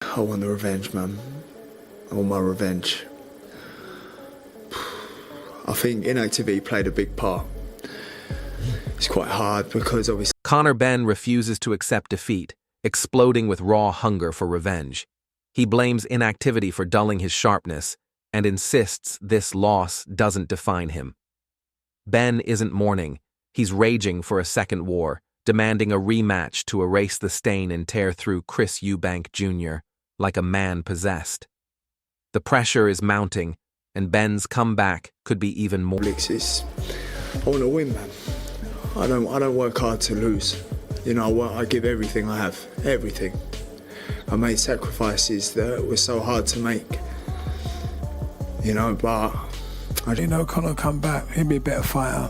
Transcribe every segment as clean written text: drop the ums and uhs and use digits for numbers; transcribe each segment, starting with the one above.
I want the revenge, man. I want my revenge. I think inactivity played a big part. It's quite hard because obviously Conor Benn refuses to accept defeat, exploding with raw hunger for revenge. He blames inactivity for dulling his sharpness and insists this loss doesn't define him. Benn isn't mourning. He's raging for a second war, demanding a rematch to erase the stain and tear through Chris Eubank Jr. like a man possessed. The pressure is mounting, and Benn's comeback could be even more. I want to win, man. I don't work hard to lose. You know, I give everything I have, everything. I made sacrifices that were so hard to make. You know, but Conor will come back. He'll be a better fighter.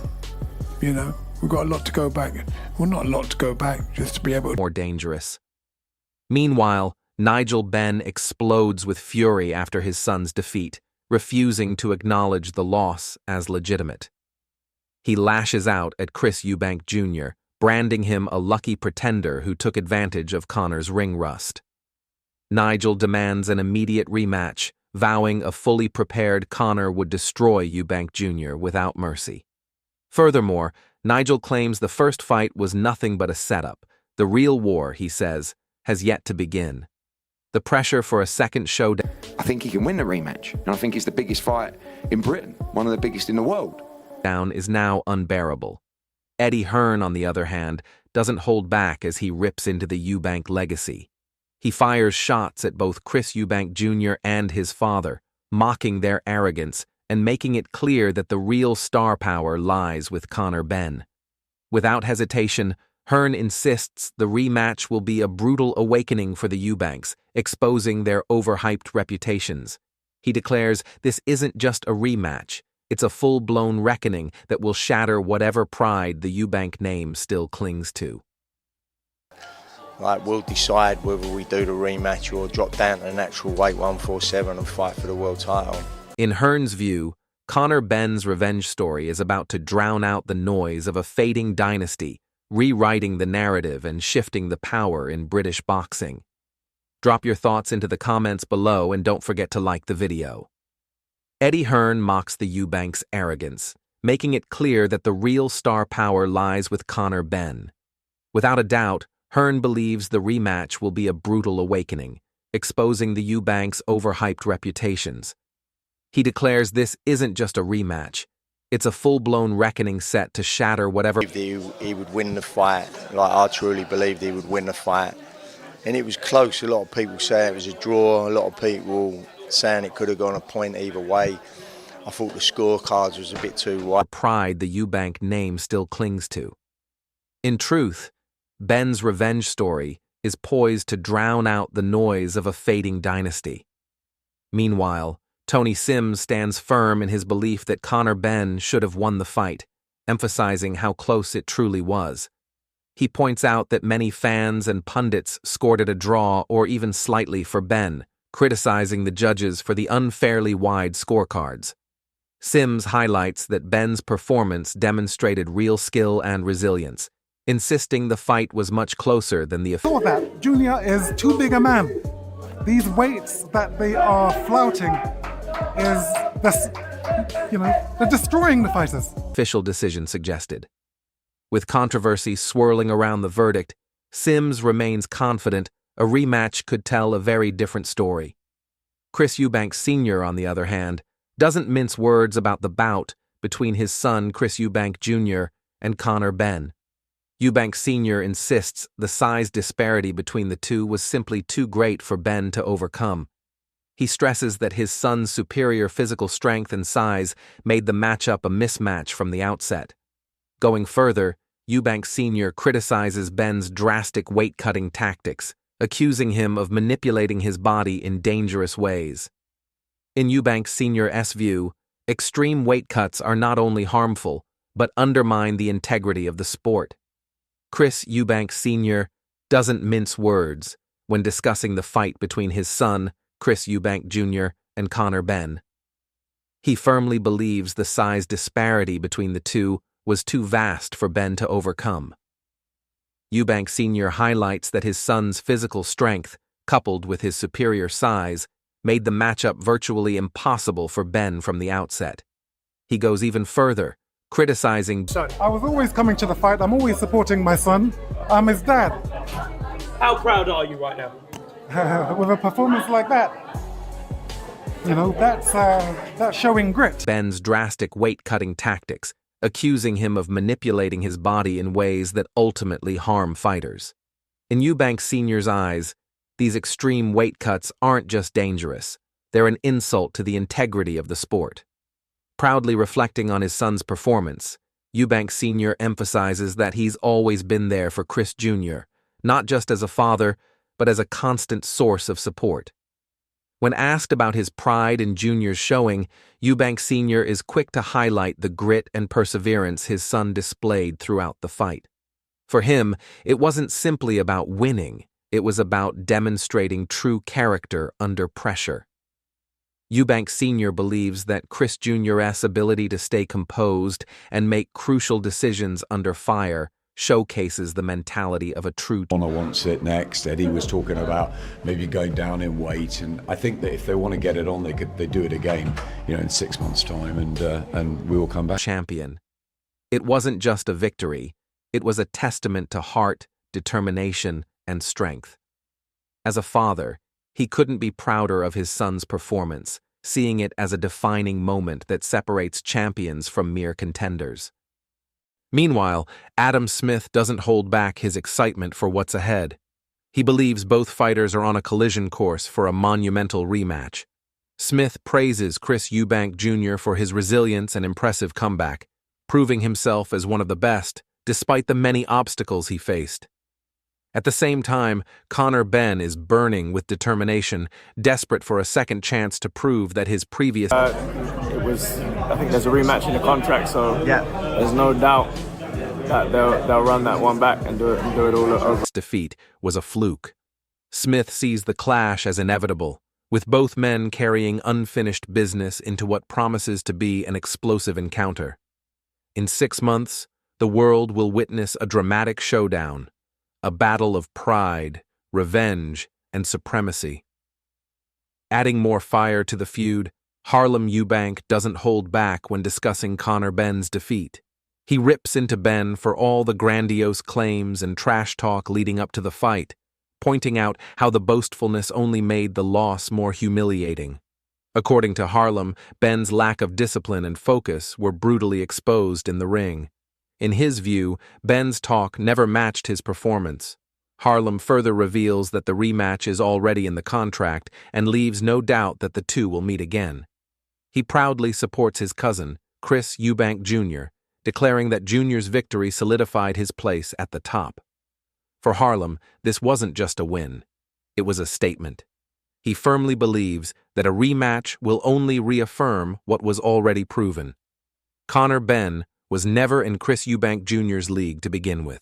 You know, we've got a lot to go back. Well, not a lot to go back, just to be able to. More dangerous. Meanwhile, Nigel Benn explodes with fury after his son's defeat, refusing to acknowledge the loss as legitimate. He lashes out at Chris Eubank Jr., branding him a lucky pretender who took advantage of Conor's ring rust. Nigel demands an immediate rematch, vowing a fully prepared Conor would destroy Eubank Jr. without mercy. Furthermore, Nigel claims the first fight was nothing but a setup. The real war, he says, has yet to begin. The pressure for a second showdown. I think he can win the rematch, and I think it's the biggest fight in Britain, one of the biggest in the world. Is now unbearable. Eddie Hearn, on the other hand, doesn't hold back as he rips into the Eubank legacy. He fires shots at both Chris Eubank Jr. and his father, mocking their arrogance and making it clear that the real star power lies with Conor Benn. Without hesitation, Hearn insists the rematch will be a brutal awakening for the Eubanks, exposing their overhyped reputations. He declares this isn't just a rematch, it's a full-blown reckoning that will shatter whatever pride the Eubank name still clings to. We'll decide whether we do the rematch or drop down to the natural weight 147 and fight for the world title. In Hearn's view, Conor Benn's revenge story is about to drown out the noise of a fading dynasty, rewriting the narrative and shifting the power in British boxing. Drop your thoughts into the comments below and don't forget to like the video. Eddie Hearn mocks the Eubanks' arrogance, making it clear that the real star power lies with Conor Benn. Without a doubt, Hearn believes the rematch will be a brutal awakening, exposing the Eubanks' overhyped reputations. He declares this isn't just a rematch, it's a full-blown reckoning set to shatter whatever. He would win the fight. I truly believed he would win the fight. And it was close. A lot of people say it was a draw. A lot of people saying it could have gone a point either way. I thought the scorecards was a bit too wide. Pride the Eubank name still clings to. In truth, Benn's revenge story is poised to drown out the noise of a fading dynasty. Meanwhile, Tony Sims stands firm in his belief that Conor Benn should have won the fight, emphasizing how close it truly was. He points out that many fans and pundits scored it a draw or even slightly for Benn, criticizing the judges for the unfairly wide scorecards. Sims highlights that Benn's performance demonstrated real skill and resilience, insisting the fight was much closer than the Saw that Junior is too big a man. These weights that they are flouting they're destroying the fighters. Official decision suggested. With controversy swirling around the verdict, Sims remains confident a rematch could tell a very different story. Chris Eubank Sr., on the other hand, doesn't mince words about the bout between his son Chris Eubank Jr. and Conor Benn. Eubank Sr. insists the size disparity between the two was simply too great for Benn to overcome. He stresses that his son's superior physical strength and size made the matchup a mismatch from the outset. Going further, Eubank Sr. criticizes Benn's drastic weight-cutting tactics, accusing him of manipulating his body in dangerous ways. In Eubank Sr.'s view, extreme weight cuts are not only harmful, but undermine the integrity of the sport. Chris Eubank Sr. doesn't mince words when discussing the fight between his son, Chris Eubank Jr., and Conor Benn. He firmly believes the size disparity between the two was too vast for Benn to overcome. Eubank Sr. highlights that his son's physical strength, coupled with his superior size, made the matchup virtually impossible for Benn from the outset. He goes even further, criticizing I was always coming to the fight. I'm always supporting my son. I'm his dad. How proud are you right now? With a performance like that, you know, that's showing grit. Benn's drastic weight-cutting tactics, accusing him of manipulating his body in ways that ultimately harm fighters. In Eubank Sr.'s eyes, these extreme weight cuts aren't just dangerous, they're an insult to the integrity of the sport. Proudly reflecting on his son's performance, Eubank Sr. emphasizes that he's always been there for Chris Jr., not just as a father, but as a constant source of support. When asked about his pride in Jr.'s showing, Eubank Sr. is quick to highlight the grit and perseverance his son displayed throughout the fight. For him, it wasn't simply about winning, it was about demonstrating true character under pressure. Eubank Sr. believes that Chris Jr.'s ability to stay composed and make crucial decisions under fire showcases the mentality of a true Conor wants it next. Eddie was talking about maybe going down in weight, and I think that if they want to get it on, they do it again, you know, in 6 months' time, and we will come back champion. It wasn't just a victory, it was a testament to heart, determination, and strength. As a father, he couldn't be prouder of his son's performance, seeing it as a defining moment that separates champions from mere contenders. Meanwhile, Adam Smith doesn't hold back his excitement for what's ahead. He believes both fighters are on a collision course for a monumental rematch. Smith praises Chris Eubank Jr. for his resilience and impressive comeback, proving himself as one of the best, despite the many obstacles he faced. At the same time, Conor Benn is burning with determination, desperate for a second chance to prove that his previous I think there's a rematch in the contract, so there's no doubt that they'll run that one back and do it all over. defeat was a fluke. Smith sees the clash as inevitable, with both men carrying unfinished business into what promises to be an explosive encounter. In 6 months, the world will witness a dramatic showdown, a battle of pride, revenge, and supremacy. Adding more fire to the feud, Harlem Eubank doesn't hold back when discussing Conor Benn's defeat. He rips into Benn for all the grandiose claims and trash talk leading up to the fight, pointing out how the boastfulness only made the loss more humiliating. According to Harlem, Benn's lack of discipline and focus were brutally exposed in the ring. In his view, Benn's talk never matched his performance. Harlem further reveals that the rematch is already in the contract and leaves no doubt that the two will meet again. He proudly supports his cousin, Chris Eubank Jr., declaring that Jr.'s victory solidified his place at the top. For Harlem, this wasn't just a win. It was a statement. He firmly believes that a rematch will only reaffirm what was already proven. Conor Benn was never in Chris Eubank Jr.'s league to begin with.